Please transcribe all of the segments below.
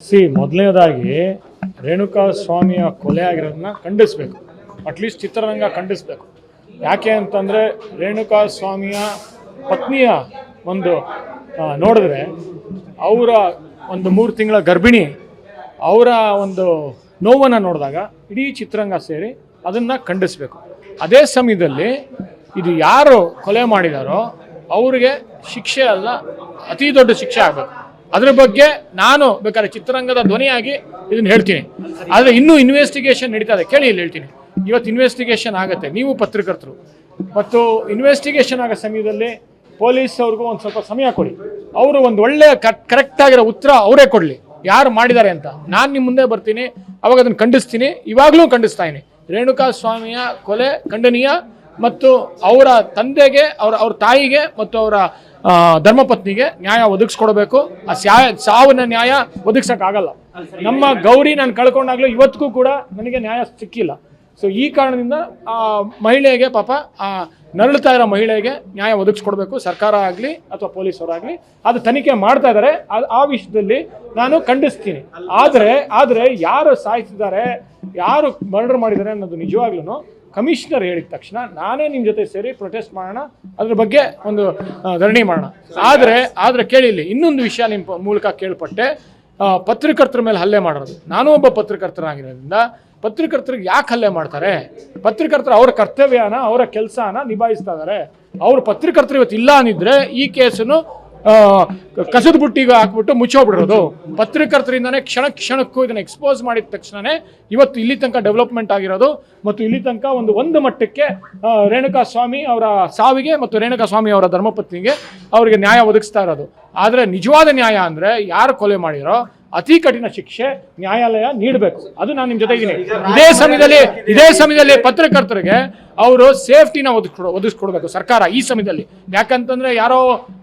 ಮೊದಲನೇದಾಗಿ ರೇಣುಕಾ ಸ್ವಾಮಿಯ ಕೊಲೆ ಆಗಿರೋದನ್ನ ಖಂಡಿಸಬೇಕು. ಅಟ್ಲೀಸ್ಟ್ ಚಿತ್ರರಂಗ ಖಂಡಿಸಬೇಕು. ಯಾಕೆ ಅಂತಂದರೆ ರೇಣುಕಾ ಸ್ವಾಮಿಯ ಪತ್ನಿಯ ಒಂದು ನೋಡಿದ್ರೆ ಅವರ ಒಂದು 3 ತಿಂಗಳ ಗರ್ಭಿಣಿ ಅವರ ಒಂದು ನೋವನ್ನು ನೋಡಿದಾಗ ಇಡೀ ಚಿತ್ರರಂಗ ಸೇರಿ ಅದನ್ನು ಖಂಡಿಸಬೇಕು. ಅದೇ ಸಮಯದಲ್ಲಿ ಇದು ಯಾರು ಕೊಲೆ ಮಾಡಿದಾರೋ ಅವರಿಗೆ ಶಿಕ್ಷೆ ಅಲ್ಲ, ಅತಿ ದೊಡ್ಡ ಶಿಕ್ಷೆ ಆಗಬೇಕು. ಅದ್ರ ಬಗ್ಗೆ ನಾನು ಬೇಕಾದ್ರೆ ಚಿತ್ರರಂಗದ ಧ್ವನಿಯಾಗಿ ಇದನ್ನು ಹೇಳ್ತೀನಿ. ಆದರೆ ಇನ್ನೂ ಇನ್ವೆಸ್ಟಿಗೇಷನ್ ನಡೀತಾ ಇದೆ, ಕೇಳಿ ಇಲ್ಲಿ ಹೇಳ್ತೀನಿ. ಇವತ್ತು ಇನ್ವೆಸ್ಟಿಗೇಷನ್ ಆಗುತ್ತೆ, ನೀವು ಪತ್ರಕರ್ತರು, ಮತ್ತು ಇನ್ವೆಸ್ಟಿಗೇಷನ್ ಆಗೋ ಸಮಯದಲ್ಲಿ ಪೊಲೀಸ್ ಅವ್ರಿಗೂ ಒಂದು ಸ್ವಲ್ಪ ಸಮಯ ಕೊಡಿ. ಅವರು ಒಂದು ಒಳ್ಳೆ ಕರೆಕ್ಟ್ ಆಗಿರೋ ಉತ್ತರ ಅವರೇ ಕೊಡಲಿ, ಯಾರು ಮಾಡಿದ್ದಾರೆ ಅಂತ. ನಾನು ನಿಮ್ಮ ಮುಂದೆ ಬರ್ತೀನಿ, ಅವಾಗ ಅದನ್ನು ಖಂಡಿಸ್ತೀನಿ. ಇವಾಗಲೂ ಖಂಡಿಸ್ತಾ ಇದ್ದೀನಿ. ರೇಣುಕಾ ಸ್ವಾಮಿಯ ಕೊಲೆ ಖಂಡನೀಯ, ಮತ್ತು ಅವರ ತಂದೆಗೆ, ಅವ್ರ ತಾಯಿಗೆ ಮತ್ತು ಅವರ ಧರ್ಮಪತ್ನಿಗೆ ನ್ಯಾಯ ಒದಗಿಸ್ಕೊಡ್ಬೇಕು. ಆ ಸಾವಿನ ನ್ಯಾಯ ಒದಗಿಸೋಕ್ಕಾಗಲ್ಲ. ನಮ್ಮ ಗೌರಿ ನಾನು ಕಳ್ಕೊಂಡಾಗಲೂ ಇವತ್ತಿಗೂ ಕೂಡ ನನಗೆ ನ್ಯಾಯ ಸಿಕ್ಕಿಲ್ಲ. ಸೊ ಈ ಕಾರಣದಿಂದ ಆ ಮಹಿಳೆಗೆ, ಪಾಪ ಆ ನರಳುತ್ತಾ ಇರೋ ಮಹಿಳೆಗೆ ನ್ಯಾಯ ಒದಗಿಸ್ಕೊಡ್ಬೇಕು, ಸರ್ಕಾರ ಆಗಲಿ ಅಥವಾ ಪೊಲೀಸವರಾಗಲಿ. ಅದು ತನಿಖೆ ಮಾಡ್ತಾ ಇದ್ದಾರೆ. ಆ ವಿಷಯದಲ್ಲಿ ನಾನು ಖಂಡಿಸ್ತೀನಿ. ಆದರೆ ಯಾರು ಸಾಯಿಸಿದ್ದಾರೆ, ಯಾರು ಮರ್ಡರ್ ಮಾಡಿದ್ದಾರೆ ಅನ್ನೋದು ನಿಜವಾಗ್ಲೂ ಕಮಿಷನರ್ ಹೇಳಿದ ತಕ್ಷಣ ನಾನೇ ನಿಮ್ಮ ಜೊತೆ ಸೇರಿ ಪ್ರೊಟೆಸ್ಟ್ ಮಾಡೋಣ, ಅದ್ರ ಬಗ್ಗೆ ಒಂದು ಧರಣಿ ಮಾಡೋಣ. ಆದರೆ ಕೇಳಿಲ್ಲ, ಇನ್ನೊಂದು ವಿಷಯ ನಿಮ್ಮ ಮೂಲಕ ಕೇಳ್ಪಟ್ಟೆ. ಪತ್ರಕರ್ತರ ಮೇಲೆ ಹಲ್ಲೆ ಮಾಡೋದು. ನಾನು ಒಬ್ಬ ಪತ್ರಕರ್ತನಾಗಿರೋದ್ರಿಂದ ಪತ್ರಕರ್ತರಿಗೆ ಯಾಕೆ ಹಲ್ಲೆ ಮಾಡ್ತಾರೆ? ಪತ್ರಕರ್ತರು ಅವರ ಕರ್ತವ್ಯನ, ಅವರ ಕೆಲಸನ ನಿಭಾಯಿಸ್ತಾ ಇದ್ದಾರೆ. ಅವ್ರ ಪತ್ರಕರ್ತರು ಇವತ್ತು ಇಲ್ಲ ಅಂದಿದ್ರೆ ಈ ಕೇಸನ್ನು ಕಸದ ಬುಟ್ಟಿಗೆ ಹಾಕ್ಬಿಟ್ಟು ಮುಚ್ಚೋಗ್ಬಿಡೋದು. ಪತ್ರಕರ್ತರಿಂದನೇ ಕ್ಷಣಕ್ಕೂ ಇದನ್ನು ಎಕ್ಸ್ಪೋಸ್ ಮಾಡಿದ ತಕ್ಷಣವೇ ಇವತ್ತು ಇಲ್ಲಿ ತನಕ ಡೆವಲಪ್ಮೆಂಟ್ ಆಗಿರೋದು, ಮತ್ತು ಇಲ್ಲಿ ತನಕ ಒಂದು ಮಟ್ಟಕ್ಕೆ ರೇಣುಕಾ ಸ್ವಾಮಿ ಅವರ ಸಾವಿಗೆ ಮತ್ತು ರೇಣುಕಾ ಸ್ವಾಮಿ ಅವರ ಧರ್ಮಪತ್ನಿಗೆ ಅವರಿಗೆ ನ್ಯಾಯ ಒದಗಿಸ್ತಾ ಇರೋದು. ಆದರೆ ನಿಜವಾದ ನ್ಯಾಯ ಅಂದರೆ ಯಾರು ಕೊಲೆ ಮಾಡಿರೋ ಅತಿ ಕಠಿಣ ಶಿಕ್ಷೆ ನ್ಯಾಯಾಲಯ ನೀಡಬೇಕು. ಅದು ನಾನು ನಿಮ್ಮ ಜೊತೆ ಇದ್ದೀನಿ. ಇದೇ ಸಮಯದಲ್ಲಿ ಪತ್ರಕರ್ತರಿಗೆ ಅವರು ಸೇಫ್ಟಿನ ಒದಗಿಸ್ಕೊಡ್ಬೇಕು ಸರ್ಕಾರ ಈ ಸಮಯದಲ್ಲಿ. ಯಾಕಂತಂದ್ರೆ ಯಾರೋ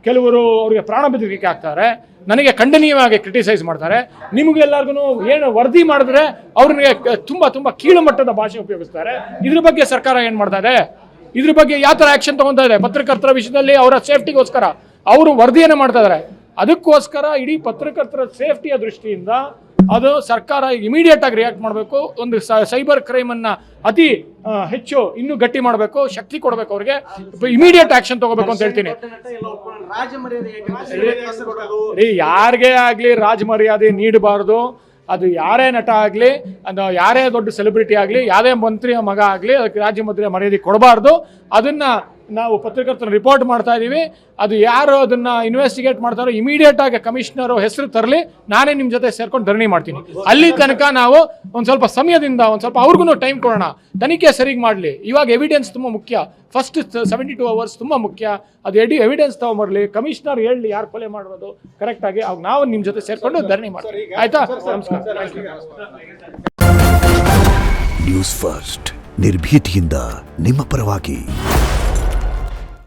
ಕೆಲವರು ಅವರಿಗೆ ಪ್ರಾಣ ಬೆದರಿಕೆ ಆಗ್ತಾರೆ, ನನಗೆ ಖಂಡನೀಯವಾಗಿ ಕ್ರಿಟಿಸೈಸ್ ಮಾಡ್ತಾರೆ. ನಿಮಗೆಲ್ಲರಿಗೂ ಏನು ವರದಿ ಮಾಡಿದ್ರೆ ಅವ್ರಿಗೆ ತುಂಬಾ ಕೀಳು ಮಟ್ಟದ ಭಾಷೆ ಉಪಯೋಗಿಸ್ತಾರೆ. ಇದ್ರ ಬಗ್ಗೆ ಸರ್ಕಾರ ಏನು ಮಾಡ್ತಾ ಇದೆ? ಇದ್ರ ಬಗ್ಗೆ ಯಾವ ಥರ ಆ್ಯಕ್ಷನ್ ತೊಗೊತಾ ಇದೆ? ಪತ್ರಕರ್ತರ ವಿಷಯದಲ್ಲಿ ಅವರ ಸೇಫ್ಟಿಗೋಸ್ಕರ ಅವರು ವರದಿಯನ್ನು ಮಾಡ್ತಾ ಇದ್ದಾರೆ. ಅದಕ್ಕೋಸ್ಕರ ಇಡೀ ಪತ್ರಕರ್ತರ ಸೇಫ್ಟಿಯ ದೃಷ್ಟಿಯಿಂದ ಅದು ಸರ್ಕಾರ ಇಮಿಡಿಯೇಟ್ ಆಗಿ ರಿಯಾಕ್ಟ್ ಮಾಡಬೇಕು. ಒಂದು ಸೈಬರ್ ಕ್ರೈಮನ್ನು ಅತಿ ಹೆಚ್ಚು ಇನ್ನೂ ಗಟ್ಟಿ ಮಾಡಬೇಕು, ಶಕ್ತಿ ಕೊಡಬೇಕು, ಅವ್ರಿಗೆ ಇಮಿಡಿಯೇಟ್ ಆಕ್ಷನ್ ತಗೋಬೇಕು ಅಂತ ಹೇಳ್ತೀನಿ. ಯಾರಿಗೇ ಆಗಲಿ ರಾಜಮರ್ಯಾದೆ ನೀಡಬಾರ್ದು. ಅದು ಯಾರೇ ನಟ ಆಗಲಿ, ಅದು ಯಾರೇ ದೊಡ್ಡ ಸೆಲೆಬ್ರಿಟಿ ಆಗಲಿ, ಯಾವುದೇ ಮಂತ್ರಿಯ ಮಗ ಆಗಲಿ, ಅದಕ್ಕೆ ರಾಜ್ಯ ಮರ್ಯಾದೆ ಕೊಡಬಾರ್ದು. ಅದನ್ನು ನಾವು ಪತ್ರಕರ್ತರು ರಿಪೋರ್ಟ್ ಮಾಡ್ತಾ ಇದ್ದೀವಿ. ಅದು ಯಾರು ಅದನ್ನು ಇನ್ವೆಸ್ಟಿಗೇಟ್ ಮಾಡ್ತಾರೋ ಇಮಿಡಿಯೇಟ್ ಆಗಿ ಕಮಿಷನರು ಹೆಸರು ತರಲಿ, ನಾನೇ ನಿಮ್ಮ ಜೊತೆ ಸೇರ್ಕೊಂಡು ಧರಣಿ ಮಾಡ್ತೀನಿ. ಅಲ್ಲಿ ತನಕ ನಾವು ಒಂದು ಸ್ವಲ್ಪ ಸಮಯದಿಂದ ಒಂದು ಸ್ವಲ್ಪ ಅವ್ರಿಗೂ ಟೈಮ್ ಕೊಡೋಣ, ತನಿಖೆ ಸರಿಗೆ ಮಾಡಲಿ. ಇವಾಗ ಎವಿಡೆನ್ಸ್ ತುಂಬ ಮುಖ್ಯ. ಫಸ್ಟ್ 72 hours ತುಂಬ ಮುಖ್ಯ. ಅದು ಎವಿಡೆನ್ಸ್ ತಗೊಂಬರಲಿ, ಕಮಿಷನರ್ ಹೇಳಲಿ ಯಾರು ಕೊಲೆ ಮಾಡಿರೋದು ಕರೆಕ್ಟಾಗಿ. ಅವಾಗ ನಾವು ನಿಮ್ಮ ಜೊತೆ ಸೇರ್ಕೊಂಡು ಧರಣಿ ಮಾಡ್ತೀವಿ. ಆಯ್ತಾ? ನಮಸ್ಕಾರ. ನ್ಯೂಸ್ ಫಸ್ಟ್, ನಿರ್ಭೀತಿಯಿಂದ ನಿಮ್ಮ ಪರವಾಗಿ.